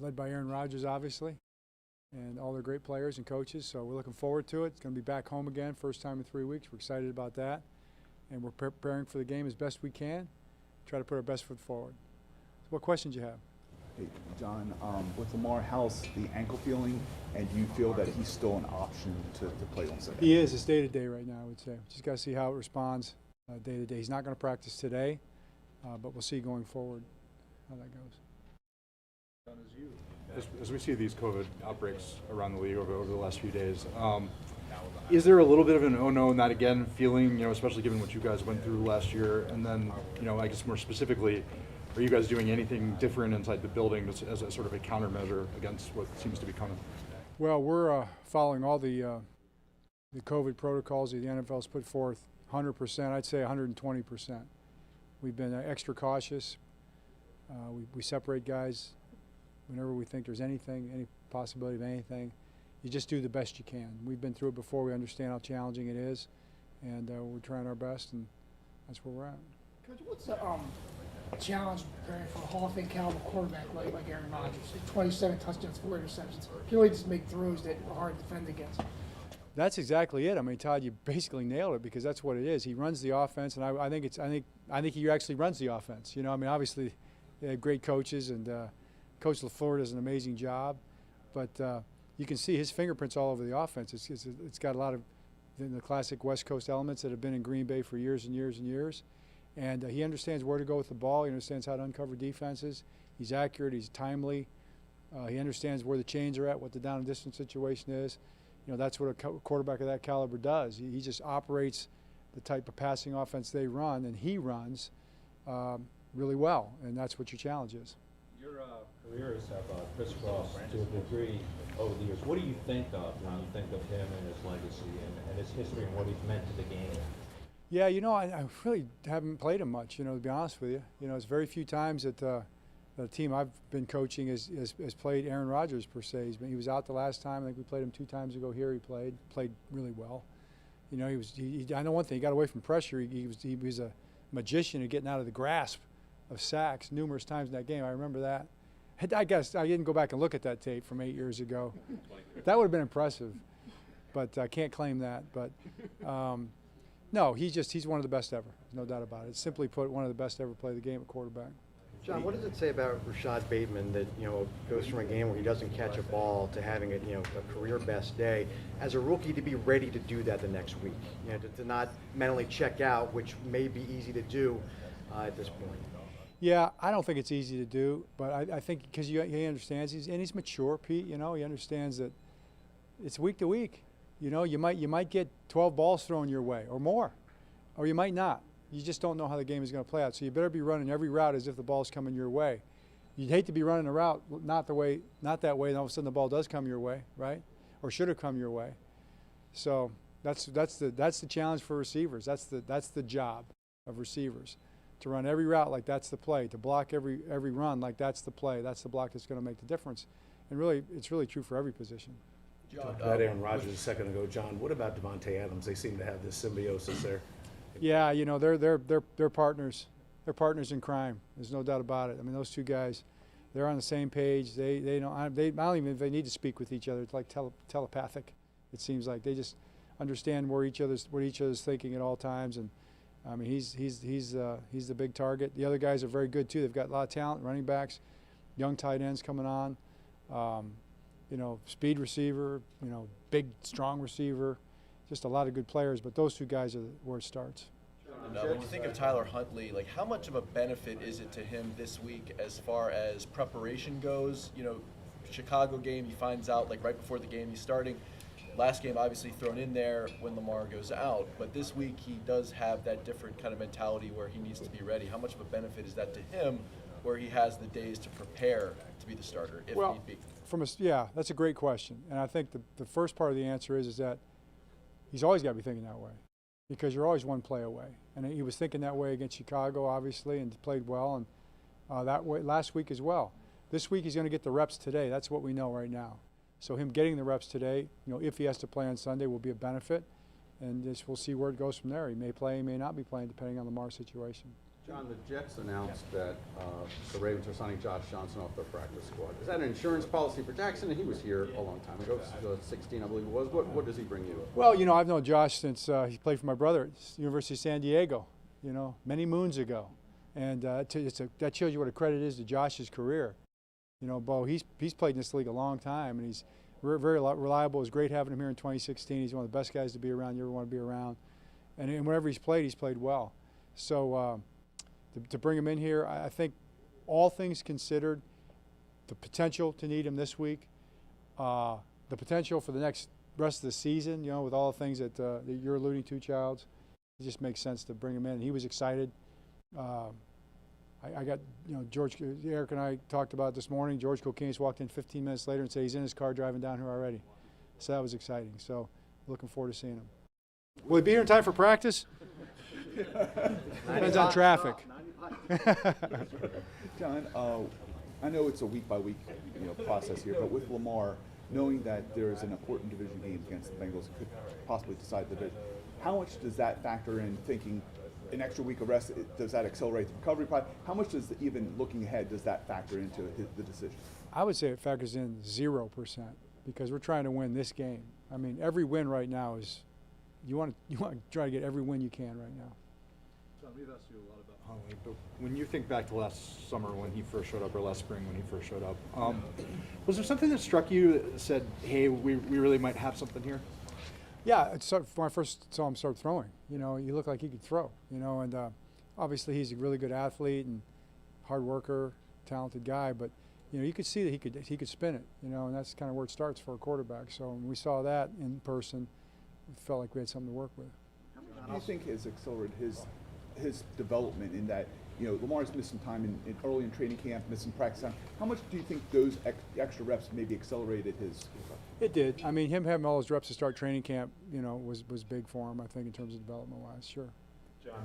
led by Aaron Rodgers, obviously, and all their great players and coaches. So we're looking forward to it. It's going to be back home again, first time in 3 weeks. We're excited about that, and we're preparing for the game as best we can. Try to put our best foot forward. So what questions do you have? Hey, John, with Lamar, how's the ankle feeling, and do you feel that he's still an option to play on Sunday? He is. It's day-to-day right now, I would say. Just got to see how it responds day-to-day. He's not going to practice today, but we'll see going forward how that goes. As we see these COVID outbreaks around the league over the last few days, is there a little bit of an "oh no, not again" feeling? Especially given what you guys went through last year, and then I guess more specifically, are you guys doing anything different inside the building as a sort of a countermeasure against what seems to be coming? Well, we're following all the COVID protocols that the NFL's put forth 100%. I'd say 120%. We've been extra cautious. We separate guys whenever we think there's any possibility of anything. You just do the best you can. We've been through it before. We understand how challenging it is, and we're trying our best, and that's where we're at. Coach, what's the challenge preparing for a Hall of Fame caliber quarterback like Aaron Rodgers? 27 touchdowns, 4 interceptions. You really just make throws that are hard to defend against. That's exactly it. I mean, Todd, you basically nailed it because that's what it is. He runs the offense, and I think he actually runs the offense. I mean, obviously they have great coaches, and Coach LaFleur does an amazing job, but you can see his fingerprints all over the offense. It's got a lot of the classic West Coast elements that have been in Green Bay for years and years and years, and he understands where to go with the ball. He understands how to uncover defenses. He's accurate. He's timely. He understands where the chains are at, what the down and distance situation is. That's what a quarterback of that caliber does. He just operates the type of passing offense they run, and he runs really well, and that's what your challenge is. Your careers have crisscrossed to a degree over the years. What do you think of when you think of him and his legacy and his history and what he's meant to the game? Yeah, I really haven't played him much, to be honest with you. It's very few times that the team I've been coaching has played Aaron Rodgers, per se. He was out the last time. I think we played him 2 times ago here. He played really well. I know one thing, he got away from pressure. He was a magician at getting out of the grasp of sacks numerous times in that game. I remember that. I guess I didn't go back and look at that tape from 8 years ago. That would have been impressive, but I can't claim that. But no, he's one of the best ever, no doubt about it. Simply put, one of the best ever play the game at quarterback. John, what does it say about Rashod Bateman that goes from a game where he doesn't catch a ball to having a career best day as a rookie to be ready to do that the next week, to not mentally check out, which may be easy to do at this point? Yeah, I don't think it's easy to do, but I think because he understands, he's mature, Pete. He understands that it's week to week. You might get 12 balls thrown your way or more, or you might not. You just don't know how the game is going to play out. So you better be running every route as if the ball's coming your way. You'd hate to be running a route not that way, and all of a sudden the ball does come your way, right? Or should have come your way. So that's the challenge for receivers. That's the job of receivers. To run every route like that's the play, to block every run like that's the play, that's the block that's going to make the difference. And really, it's really true for every position. Talked about Aaron Rodgers a second ago, John. What about Davante Adams? They seem to have this symbiosis there. Yeah, they're partners. They're partners in crime. There's no doubt about it. I mean, those two guys, they're on the same page. I don't even if they need to speak with each other. It's like telepathic. It seems like they just understand what each other's thinking at all times. And I mean, he's the big target. The other guys are very good too. They've got a lot of talent, running backs, young tight ends coming on. Speed receiver. Big, strong receiver. Just a lot of good players, but those two guys are where it starts. When you think of Tyler Huntley, how much of a benefit is it to him this week as far as preparation goes? Chicago game, he finds out right before the game he's starting. Last game obviously thrown in there when Lamar goes out, but this week he does have that different kind of mentality where he needs to be ready. How much of a benefit is that to him where he has the days to prepare to be the starter if need be? That's a great question. And I think the first part of the answer is that he's always got to be thinking that way because you're always one play away. And he was thinking that way against Chicago, obviously, and played well, and that way last week as well. This week he's going to get the reps today. That's what we know right now. So him getting the reps today, if he has to play on Sunday, will be a benefit. And we'll see where it goes from there. He may play, he may not be playing, depending on Lamar's situation. John, the Jets announced that the Ravens are signing Josh Johnson off their practice squad. Is that an insurance policy for Jackson? And he was here a long time ago, 16, I believe it was. What does he bring you? Well, you know, I've known Josh since he played for my brother at the University of San Diego, you know, many moons ago. And that shows you what a credit is to Josh's career. You know, Bo, he's played in this league a long time, and he's very reliable. It was great having him here in 2016. He's one of the best guys to be around you ever want to be around. And whenever he's played well. So to bring him in here, I think all things considered, the potential to need him this week, the potential for the rest of the season, you know, with all the things that you're alluding to, Childs, it just makes sense to bring him in. He was excited. I got, you know, Eric and I talked about it this morning. George Kokinis walked in 15 minutes later and said he's in his car driving down here already. So that was exciting. So looking forward to seeing him. Will he be here in time for practice? Depends on traffic. John, I know it's a week-by-week process here, but with Lamar, knowing that there is an important division game against the Bengals that could possibly decide the division, how much does that factor in thinking an extra week of rest? Does that accelerate the recovery part? How much does, even looking ahead, does that factor into the decision? I would say it factors in 0% because we're trying to win this game. I mean, every win right now is you want to try to get every win you can right now. John, we've asked you a lot about Huntley, but when you think back to last summer when he first showed up, or last spring when he first showed up, was there something that struck you that said, hey, we really might have something here? Yeah, when I first saw him start throwing, you know, he looked like he could throw, you know, and obviously he's a really good athlete and hard worker, talented guy, but you know, you could see that he could spin it, you know, and that's kind of where it starts for a quarterback. So when we saw that in person, it felt like we had something to work with. How do you think has accelerated his development in that, you know, Lamar's missed some time early in training camp, missed some practice time. How much do you think those extra reps maybe accelerated his? It did. I mean, him having all those reps to start training camp, you know, was big for him, I think, in terms of development-wise, sure. John,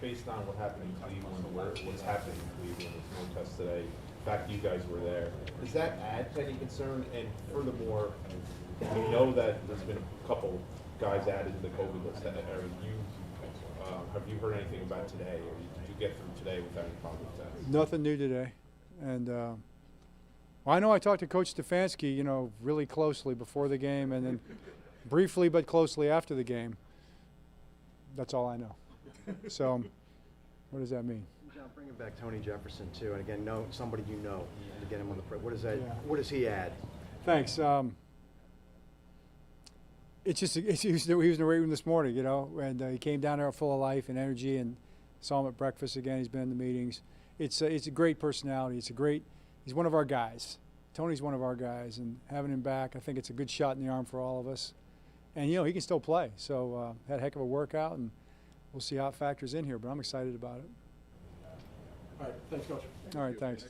based on what happened in Cleveland, what's happening in Cleveland, there's no test today, the fact you guys were there, does that add to any concern? And furthermore, we know that there's been a couple guys added to the COVID list. Have you heard anything about today, or did you get through today without any positive tests? Nothing new today. And well, I know I talked to Coach Stefanski, you know, really closely before the game, and then briefly but closely after the game. That's all I know. So what does that mean? John, bringing back Tony Jefferson too, and again, somebody you know, to get him on the. What does that? Yeah. What does he add? Thanks. It's just he was in the weight room this morning, you know, and he came down there full of life and energy, and saw him at breakfast again. He's been in the meetings. It's a great personality. He's one of our guys. Tony's one of our guys, and having him back, I think it's a good shot in the arm for all of us. And you know, he can still play. So had a heck of a workout, and we'll see how it factors in here. But I'm excited about it. All right, thanks, Coach. All right, thanks.